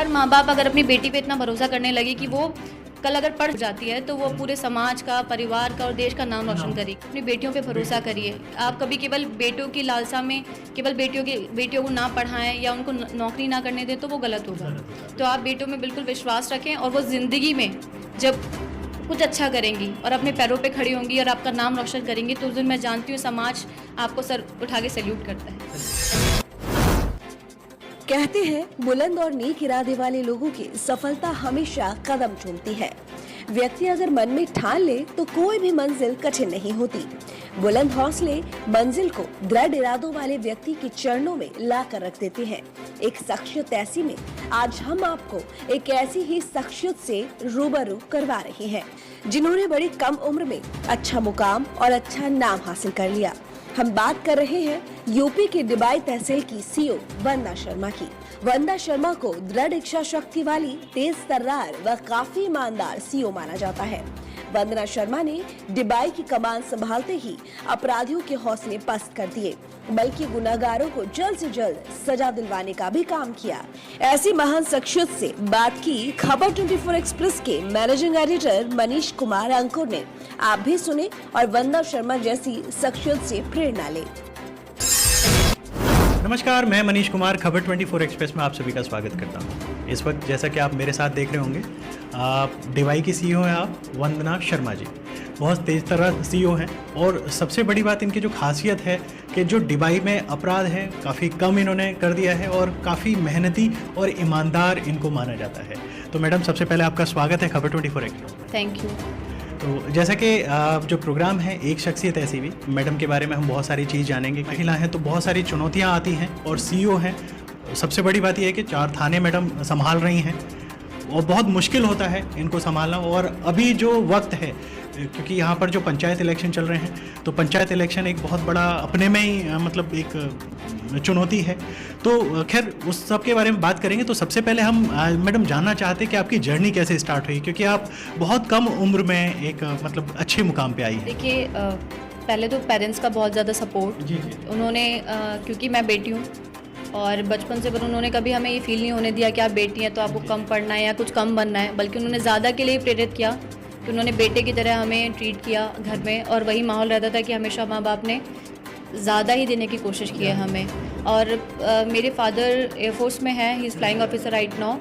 हर माँ बाप अगर अपनी बेटी पे इतना भरोसा करने लगे कि वो कल अगर पढ़ जाती है तो वो पूरे समाज का, परिवार का और देश का नाम रोशन करेगी। अपनी बेटियों पे भरोसा करिए। आप कभी केवल बेटियों की लालसा में केवल बेटियों को ना पढ़ाएं या उनको नौकरी ना करने दें तो वो गलत होगा। तो आप बेटियों में बिल्कुल विश्वास रखें और वो ज़िंदगी में जब कुछ अच्छा करेंगी और अपने पैरों पे खड़ी होंगी और आपका नाम रोशन करेंगी तो उस दिन मैं जानती हूँ समाज आपको सर उठा के सैल्यूट करता है। कहते हैं बुलंद और नेक इरादे वाले लोगों की सफलता हमेशा कदम चूमती है। व्यक्ति अगर मन में ठान ले तो कोई भी मंजिल कठिन नहीं होती। बुलंद हौसले मंजिल को दृढ़ इरादों वाले व्यक्ति के चरणों में ला कर रख देते हैं। एक शख्सियत ऐसी में आज हम आपको एक ऐसी ही शख्सियत से रूबरू करवा रहे हैं जिन्होंने बड़ी कम उम्र में अच्छा मुकाम और अच्छा नाम हासिल कर लिया। हम बात कर रहे हैं यूपी के डिबाई तहसील की सीओ वंदना शर्मा की। वंदना शर्मा को दृढ़ इच्छा शक्ति वाली, तेज तर्रार व काफी ईमानदार सीओ माना जाता है। वंदना शर्मा ने डिबाई की कमान संभालते ही अपराधियों के हौसले पस्त कर दिए, बल्कि गुनाहगारों को जल्द से जल्द सजा दिलवाने का भी काम किया। ऐसी महान शख्सियत से बात की खबर 24 एक्सप्रेस के मैनेजिंग एडिटर मनीष कुमार अंकुर ने। आप भी सुने और वंदना शर्मा जैसी शख्सियत से प्रेरणा लें। नमस्कार, मैं मनीष कुमार खबर 24 एक्सप्रेस में आप सभी का स्वागत करता हूं। इस वक्त जैसा कि आप मेरे साथ देख रहे होंगे, डिवाई की सीईओ हैं आप वंदना शर्मा जी। बहुत तेज तरह सीईओ हैं और सबसे बड़ी बात इनकी जो खासियत है कि जो डिबाई में अपराध हैं काफ़ी कम इन्होंने कर दिया है और काफ़ी मेहनती और ईमानदार इनको माना जाता है। तो मैडम, सबसे पहले आपका स्वागत है खबर 24 एक्सप्रेस में। Thank you. तो जैसा कि जो प्रोग्राम है एक शख्सियत ऐसी भी, मैडम के बारे में हम बहुत सारी चीज़ जानेंगे। महिला हैं तो बहुत सारी चुनौतियां आती हैं और सीईओ हैं। सबसे बड़ी बात यह है कि 4 थाने मैडम संभाल रही हैं और बहुत मुश्किल होता है इनको संभालना। और अभी जो वक्त है, क्योंकि यहाँ पर जो पंचायत इलेक्शन चल रहे हैं, तो पंचायत इलेक्शन एक बहुत बड़ा अपने में ही मतलब एक चुनौती है। तो खैर उस सब के बारे में बात करेंगे। तो सबसे पहले हम मैडम जानना चाहते हैं कि आपकी जर्नी कैसे स्टार्ट हुई, क्योंकि आप बहुत कम उम्र में एक मतलब अच्छे मुकाम पे आई है। देखिए, पहले तो पेरेंट्स का बहुत ज़्यादा सपोर्ट उन्होंने, क्योंकि मैं बेटी हूँ और बचपन से पर उन्होंने कभी हमें ये फील नहीं होने दिया कि आप बेटी हैं तो आपको कम पढ़ना है या कुछ कम बनना है, बल्कि उन्होंने ज़्यादा के लिए प्रेरित किया कि उन्होंने बेटे की तरह हमें ट्रीट किया घर में। और वही माहौल रहता था कि हमेशा माँ बाप ने ज़्यादा ही देने की कोशिश की है हमें। और मेरे फादर एयरफोर्स में है, he is flying officer right now,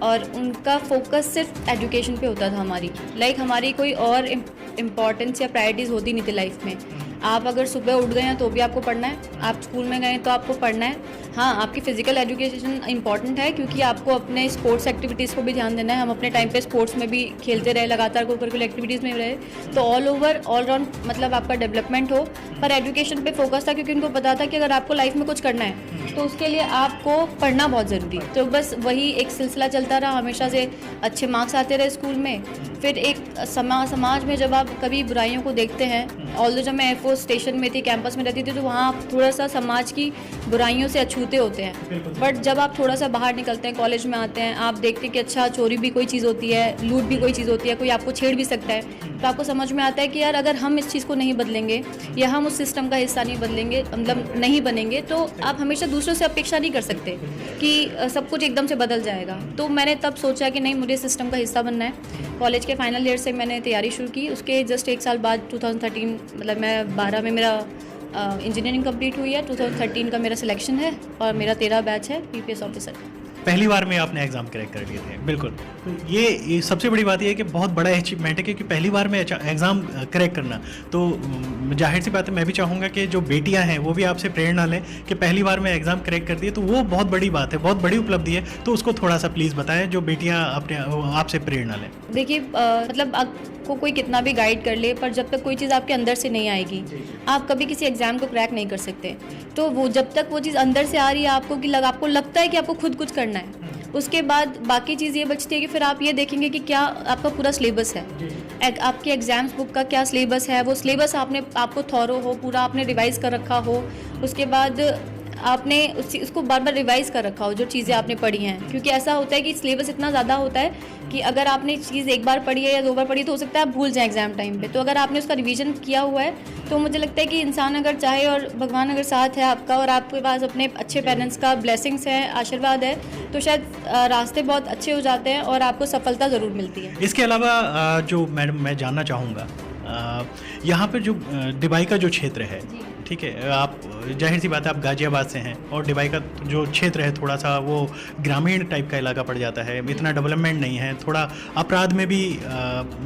और उनका फोकस सिर्फ एजुकेशन पे होता था हमारी। हमारी कोई और इम्पॉर्टेंस या प्रायोरिटीज़ होती नहीं थी लाइफ में। आप अगर सुबह उठ गए हैं तो भी आपको पढ़ना है, आप स्कूल में गए तो आपको पढ़ना है। हाँ, आपकी फ़िज़िकल एजुकेशन इंपॉर्टेंट है क्योंकि आपको अपने स्पोर्ट्स एक्टिविटीज़ को भी ध्यान देना है। हम अपने टाइम पे स्पोर्ट्स में भी खेलते रहे, लगातार को करिकुलर एक्टिविटीज़ में रहे, तो ऑल राउंड मतलब आपका डेवलपमेंट हो। पर एजुकेशन पे फोकस था क्योंकि उनको पता था कि अगर आपको लाइफ में कुछ करना है तो उसके लिए आपको पढ़ना बहुत ज़रूरी है। तो बस वही एक सिलसिला चलता रहा, हमेशा से अच्छे मार्क्स आते रहे स्कूल में। फिर एक समाज में जब आप कभी बुराइयों को देखते हैं, ऑल्दो जब मैं एयरफोर्स स्टेशन में थी, कैंपस में रहती थी, तो वहाँ आप थोड़ा सा समाज की बुराइयों से अछूते होते हैं। बट जब आप थोड़ा सा बाहर निकलते हैं, कॉलेज में आते हैं, आप देखते हैं कि अच्छा, चोरी भी कोई चीज़ होती है, लूट भी कोई चीज़ होती है, कोई आपको छेड़ भी सकता है। तो आपको समझ में आता है कि यार अगर हम इस चीज़ को नहीं बदलेंगे या हम उस सिस्टम का हिस्सा नहीं बदलेंगे, मतलब नहीं बनेंगे, तो आप हमेशा दूसरों से अपेक्षा नहीं कर सकते कि सब कुछ एकदम से बदल जाएगा। तो मैंने तब सोचा कि नहीं, मुझे सिस्टम का हिस्सा बनना है। कॉलेज के फाइनल ईयर से मैंने तैयारी शुरू की। उसके जस्ट 1 साल बाद 2013, मतलब मैं 12 में मेरा इंजीनियरिंग कंप्लीट हुई है। 2013 का मेरा सिलेक्शन है और मेरा 13 बैच है पीपीएस ऑफिसर। पहली बार में आपने एग्ज़ाम क्रैक कर लिए थे। बिल्कुल, तो ये सबसे बड़ी बात ये है कि बहुत बड़ा अचीवमेंट है, क्योंकि पहली बार में एग्ज़ाम क्रैक करना। तो जाहिर सी बात है, मैं भी चाहूँगा कि जो बेटियां हैं वो भी आपसे प्रेरणा लें कि पहली बार में एग्ज़ाम क्रैक कर दिए, तो वो बहुत बड़ी बात है, बहुत बड़ी उपलब्धि है। तो उसको थोड़ा सा प्लीज़ बताएं, जो बेटियाँ अपने आपसे प्रेरणा लें। देखिए, मतलब आपको कोई कितना भी गाइड कर ले, पर जब तक कोई चीज़ आपके अंदर से नहीं आएगी, आप कभी किसी एग्ज़ाम को क्रैक नहीं कर सकते। तो वो जब तक वो चीज़ अंदर से आ रही है आपको, कि आपको लगता है कि आपको खुद कुछ करना है, उसके बाद बाकी चीज़ ये बचती है कि फिर आप ये देखेंगे कि क्या आपका पूरा सिलेबस है, आपके एग्जाम्स बुक का क्या सिलेबस है, वो सिलेबस आपको थॉरो हो, पूरा आपने रिवाइज़ कर रखा हो। उसके बाद आपने उसको बार बार रिवाइज़ कर रखा हो जो चीज़ें आपने पढ़ी हैं, क्योंकि ऐसा होता है कि सिलेबस इतना ज़्यादा होता है कि अगर आपने चीज़ एक बार पढ़ी है या 2 बार पढ़ी है तो हो सकता है आप भूल जाएं एग्ज़ाम टाइम पे। तो अगर आपने उसका रिवीजन किया हुआ है तो मुझे लगता है कि इंसान अगर चाहे और भगवान अगर साथ है आपका और आपके पास अपने अच्छे पेरेंट्स का ब्लेसिंग्स है, आशीर्वाद है, तो शायद रास्ते बहुत अच्छे हो जाते हैं और आपको सफलता ज़रूर मिलती है। इसके अलावा जो मैडम मैं जानना चाहूँगा, यहाँ पर जो डिबाई का जो क्षेत्र है, ठीक है, आप जाहिर सी बात है आप गाजियाबाद से हैं और डिबाई का जो क्षेत्र है थोड़ा सा वो ग्रामीण टाइप का इलाका पड़ जाता है, इतना डेवलपमेंट नहीं है, थोड़ा अपराध में भी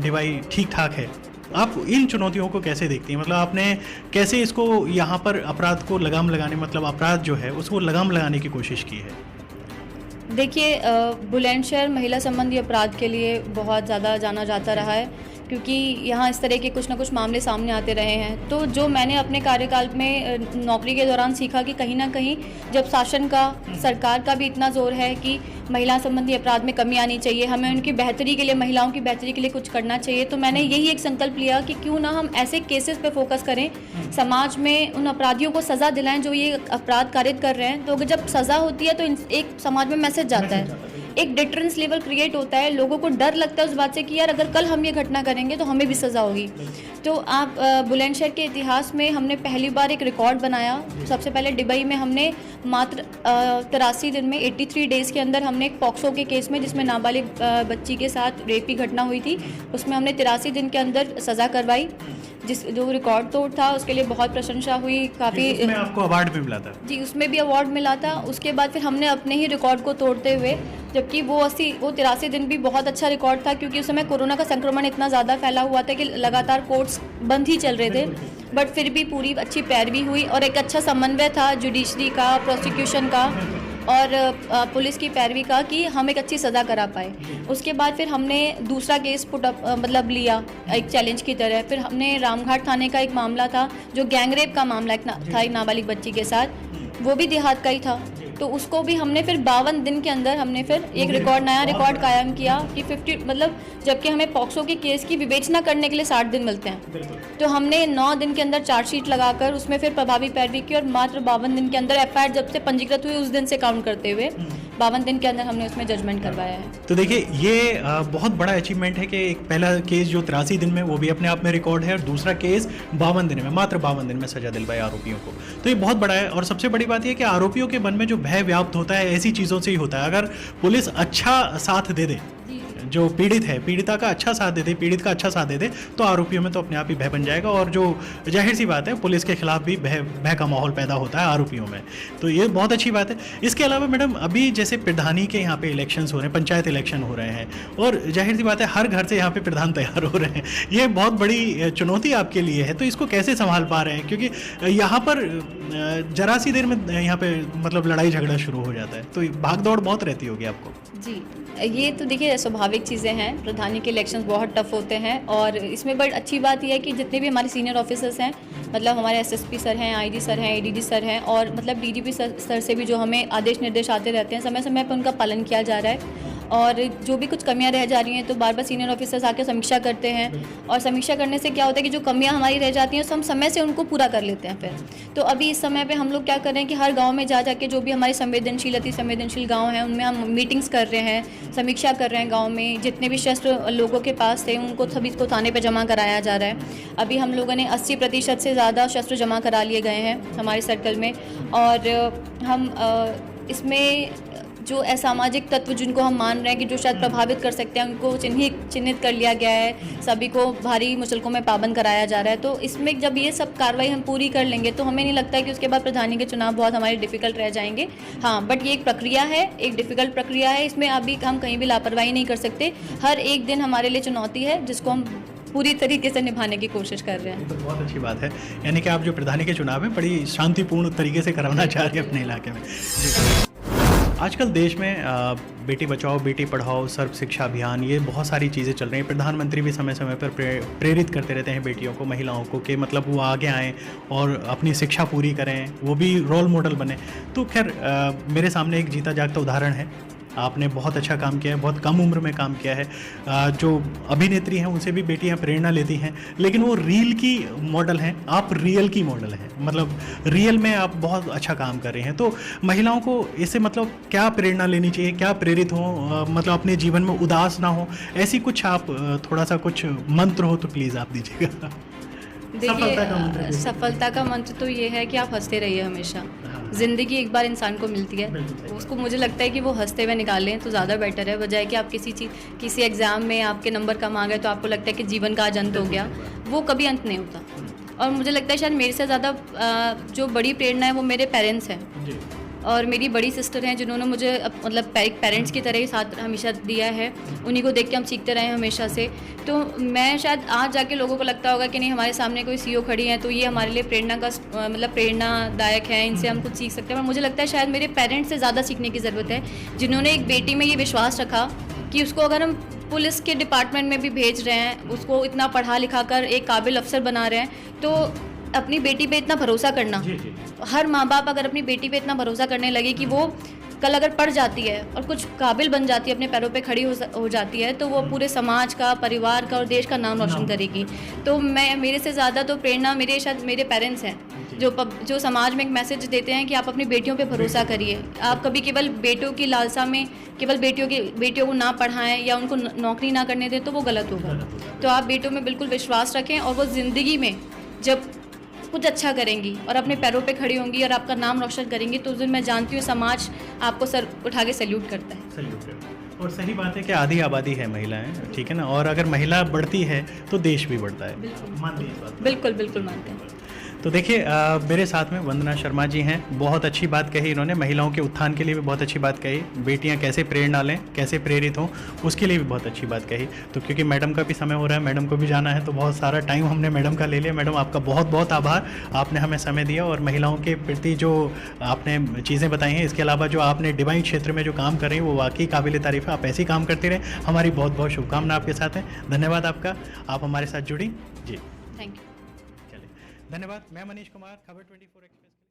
डिबाई ठीक ठाक है। आप इन चुनौतियों को कैसे देखती हैं? मतलब आपने कैसे इसको यहाँ पर अपराध को लगाम लगाने, मतलब अपराध जो है उसको लगाम लगाने की कोशिश की है? देखिए, बुलंदशहर महिला संबंधी अपराध के लिए बहुत ज़्यादा जाना जाता रहा है, क्योंकि यहाँ इस तरह के कुछ ना कुछ मामले सामने आते रहे हैं। तो जो मैंने अपने कार्यकाल में नौकरी के दौरान सीखा कि कहीं ना कहीं जब शासन का, सरकार का भी इतना जोर है कि महिला संबंधी अपराध में कमी आनी चाहिए, हमें उनकी बेहतरी के लिए, महिलाओं की बेहतरी के लिए कुछ करना चाहिए, तो मैंने यही एक संकल्प लिया कि क्यों ना हम ऐसे केसेस पे फोकस करें, समाज में उन अपराधियों को सज़ा दिलाएं जो ये अपराध कारित कर रहे हैं। तो अगर जब सज़ा होती है तो एक समाज में मैसेज जाता है, एक डिटरेंस लेवल क्रिएट होता है, लोगों को डर लगता है उस बात से कि यार अगर कल हम ये घटना करेंगे तो हमें भी सज़ा होगी। तो आप बुलंदशहर के इतिहास में हमने पहली बार एक रिकॉर्ड बनाया। सबसे पहले दुबई में हमने मात्र 83 दिन में, 83 डेज़ के अंदर हमने एक पॉक्सो के केस में, जिसमें नाबालिग बच्ची के साथ रेप की घटना हुई थी, उसमें हमने 83 दिन के अंदर सज़ा करवाई, जो रिकॉर्ड तोड़ था। उसके लिए बहुत प्रशंसा हुई, काफ़ी। उसमें आपको अवार्ड भी मिला था? जी, उसमें भी अवार्ड मिला था। उसके बाद फिर हमने अपने ही रिकॉर्ड को तोड़ते हुए, जबकि वो 83 दिन भी बहुत अच्छा रिकॉर्ड था, क्योंकि उस समय कोरोना का संक्रमण इतना ज़्यादा फैला हुआ था कि लगातार कोर्ट्स बंद ही चल रहे थे, बट फिर भी पूरी अच्छी पैरवी हुई और एक अच्छा समन्वय था जुडिशरी का, प्रोसिक्यूशन का और पुलिस की पैरवी का कि हम एक अच्छी सज़ा करा पाए। उसके बाद फिर हमने दूसरा केस मतलब लिया एक चैलेंज की तरह। फिर हमने रामघाट थाने का एक मामला था जो गैंगरेप का मामला था एक नाबालिग बच्ची के साथ, वो भी देहात का ही था, तो उसको भी हमने फिर 52 दिन के अंदर हमने फिर एक नया रिकॉर्ड कायम किया कि 50, मतलब जबकि हमें पॉक्सो के केस की विवेचना करने के लिए 60 दिन मिलते हैं, तो हमने 9 दिन के अंदर चार्जशीट लगाकर उसमें फिर प्रभावी पैरवी की और मात्र 52 दिन के अंदर एफआईआर जब से पंजीकृत हुई उस दिन से काउंट करते हुए 52 दिन के अंदर हमने उसमें जजमेंट करवाया है। तो देखिए ये बहुत बड़ा अचीवमेंट है कि एक पहला केस जो 83 दिन में, वो भी अपने आप में रिकॉर्ड है, और दूसरा केस 52 दिन में, मात्र 52 दिन में सजा दिलवाई आरोपियों को। तो ये बहुत बड़ा है। और सबसे बड़ी बात यह कि आरोपियों के मन में जो भय व्याप्त होता है ऐसी चीज़ों से ही होता है। अगर पुलिस अच्छा साथ दे दे, जो पीड़ित है, पीड़िता का अच्छा साथ दे दे, पीड़ित का अच्छा साथ दे दे, तो आरोपियों में तो अपने आप ही भय बन जाएगा, और जो जाहिर सी बात है पुलिस के खिलाफ भी भय का माहौल पैदा होता है आरोपियों में। तो ये बहुत अच्छी बात है। इसके अलावा मैडम, अभी जैसे प्रधानी के यहाँ पे इलेक्शंस हो रहे हैं, पंचायत इलेक्शन हो रहे हैं, और जाहिर सी बात है हर घर से यहाँ पे प्रधान तैयार हो रहे हैं, ये बहुत बड़ी चुनौती आपके लिए है। तो इसको कैसे संभाल पा रहे हैं? क्योंकि यहाँ पर जरा सी देर में यहाँ पे मतलब लड़ाई झगड़ा शुरू हो जाता है, तो भाग दौड़ बहुत रहती होगी आपको। जी, ये तो देखिए स्वाभाविक चीज़ें हैं, प्रधानी के इलेक्शंस बहुत टफ होते हैं, और इसमें बड़ी अच्छी बात यह है कि जितने भी हमारे सीनियर ऑफिसर्स हैं, मतलब हमारे एसएसपी सर हैं, आईजी सर हैं, एडीजी सर हैं, और मतलब डीजीपी सर से भी जो हमें आदेश निर्देश आते रहते हैं, समय समय पर उनका पालन किया जा रहा है, और जो भी कुछ कमियां रह जा रही हैं तो बार बार सीनियर ऑफिसर्स आके समीक्षा करते हैं, और समीक्षा करने से क्या होता है कि जो कमियां हमारी रह जाती हैं तो हम समय से उनको पूरा कर लेते हैं फिर। तो अभी इस समय पे हम लोग क्या कर रहे हैं कि हर गांव में जा जाके जो भी हमारे संवेदनशील, अति संवेदनशील गांव हैं उनमें हम मीटिंग्स कर रहे हैं, समीक्षा कर रहे हैं। गाँव में जितने भी शस्त्र लोगों के पास थे उनको सभी को थाने पर जमा कराया जा रहा है। अभी हम लोगों ने 80% से ज़्यादा शस्त्र जमा करा लिए गए हैं हमारे सर्कल में, और हम इसमें जो असामाजिक तत्व जिनको हम मान रहे हैं कि जो शायद प्रभावित कर सकते हैं उनको चिन्हित कर लिया गया है, सभी को भारी मुचलकों में पाबंद कराया जा रहा है। तो इसमें जब ये सब कार्रवाई हम पूरी कर लेंगे तो हमें नहीं लगता है कि उसके बाद प्रधानी के चुनाव बहुत हमारे डिफ़िकल्ट रह जाएंगे। हाँ, बट ये एक प्रक्रिया है, एक डिफ़िकल्ट प्रक्रिया है, इसमें अभी हम कहीं भी लापरवाही नहीं कर सकते। हर एक दिन हमारे लिए चुनौती है जिसको हम पूरी तरीके से निभाने की कोशिश कर रहे हैं। तो बहुत अच्छी बात है, यानी कि आप जो प्रधानी के चुनाव है बड़ी शांतिपूर्ण तरीके से करवाना चाह रहे हैं अपने इलाके में। आजकल देश में बेटी बचाओ बेटी पढ़ाओ, सर्व शिक्षा अभियान, ये बहुत सारी चीज़ें चल रही हैं। प्रधानमंत्री भी समय समय पर प्रेरित करते रहते हैं बेटियों को, महिलाओं को, कि मतलब वो आगे आएँ और अपनी शिक्षा पूरी करें, वो भी रोल मॉडल बने। तो खैर मेरे सामने एक जीता जागता उदाहरण है आपने बहुत अच्छा काम किया है, बहुत कम उम्र में काम किया है। जो अभिनेत्री हैं उनसे भी बेटियां प्रेरणा लेती हैं, लेकिन वो रील की मॉडल हैं, आप रियल की मॉडल हैं, मतलब रियल में आप बहुत अच्छा काम कर रहे हैं। तो महिलाओं को इससे मतलब क्या प्रेरणा लेनी चाहिए, क्या प्रेरित हो, मतलब अपने जीवन में उदास ना हो, ऐसी कुछ आप थोड़ा सा कुछ मंत्र हो तो प्लीज़ आप दीजिएगा। देखिए, सफलता का मंत्र तो ये है कि आप हंसते रहिए हमेशा। ज़िंदगी एक बार इंसान को मिलती है, उसको मुझे लगता है कि वो हंसते हुए निकालें तो ज़्यादा बेटर है, बजाय कि आप किसी एग्ज़ाम में आपके नंबर कम आ गए तो आपको लगता है कि जीवन का आज अंत हो गया। वो कभी अंत नहीं होता। और मुझे लगता है शायद मेरे से ज़्यादा जो बड़ी प्रेरणा है वो मेरे पेरेंट्स हैं, और मेरी बड़ी सिस्टर हैं जिन्होंने मुझे मतलब एक पेरेंट्स की तरह ही साथ हमेशा दिया है। उन्हीं को देख के हम सीखते रहे हैं हमेशा से। तो मैं शायद आज जाके लोगों को लगता होगा कि नहीं, हमारे सामने कोई सीईओ खड़ी हैं तो ये हमारे लिए प्रेरणा का मतलब प्रेरणादायक है, इनसे हम कुछ सीख सकते हैं। पर मुझे लगता है शायद मेरे पेरेंट्स से ज़्यादा सीखने की ज़रूरत है, जिन्होंने एक बेटी में ये विश्वास रखा कि उसको अगर हम पुलिस के डिपार्टमेंट में भी भेज रहे हैं, उसको इतना पढ़ा लिखा कर एक काबिल अफसर बना रहे हैं, तो अपनी बेटी पे इतना भरोसा करना। हर माँ बाप अगर अपनी बेटी पे इतना भरोसा करने लगे कि वो कल अगर पढ़ जाती है और कुछ काबिल बन जाती है, अपने पैरों पे खड़ी हो जाती है, तो वो पूरे समाज का, परिवार का और देश का नाम रोशन करेगी। तो मेरे से ज़्यादा तो प्रेरणा शायद मेरे पेरेंट्स हैं, जो समाज में एक मैसेज देते हैं कि आप अपनी बेटियों पे भरोसा करिए। आप कभी केवल बेटों की लालसा में केवल बेटियों को ना पढ़ाएं या उनको नौकरी ना करने दें तो वो गलत होगा। तो आप बेटों में बिल्कुल विश्वास रखें, और वो ज़िंदगी में जब कुछ अच्छा करेंगी और अपने पैरों पे खड़ी होंगी और आपका नाम रोशन करेंगी, तो उस दिन मैं जानती हूँ समाज आपको सर उठा के सैल्यूट करता है। और सही बात है कि आधी आबादी है महिलाएं, ठीक है ना, और अगर महिला बढ़ती है तो देश भी बढ़ता है। मानते हैं इस बात? बिल्कुल मानते हैं। तो देखिए, मेरे साथ में वंदना शर्मा जी हैं, बहुत अच्छी बात कही इन्होंने, महिलाओं के उत्थान के लिए भी बहुत अच्छी बात कही, बेटियां कैसे प्रेरणा लें, कैसे प्रेरित हों, उसके लिए भी बहुत अच्छी बात कही। तो क्योंकि मैडम का भी समय हो रहा है, मैडम को भी जाना है, तो बहुत सारा टाइम हमने मैडम का ले लिया। मैडम, आपका बहुत बहुत आभार, आपने हमें समय दिया और महिलाओं के प्रति जो आपने चीज़ें बताई हैं, इसके अलावा जो आपने डिवाइन क्षेत्र में जो काम कर रही हैं वो वाकई काबिल तारीफ़ है। आप ऐसे ही काम करते रहें, हमारी बहुत बहुत शुभकामना आपके साथ है। धन्यवाद आपका, आप हमारे साथ जुड़ी जी। Thank you. धन्यवाद। मैं मनीष कुमार, खबर 24 एक्सप्रेस।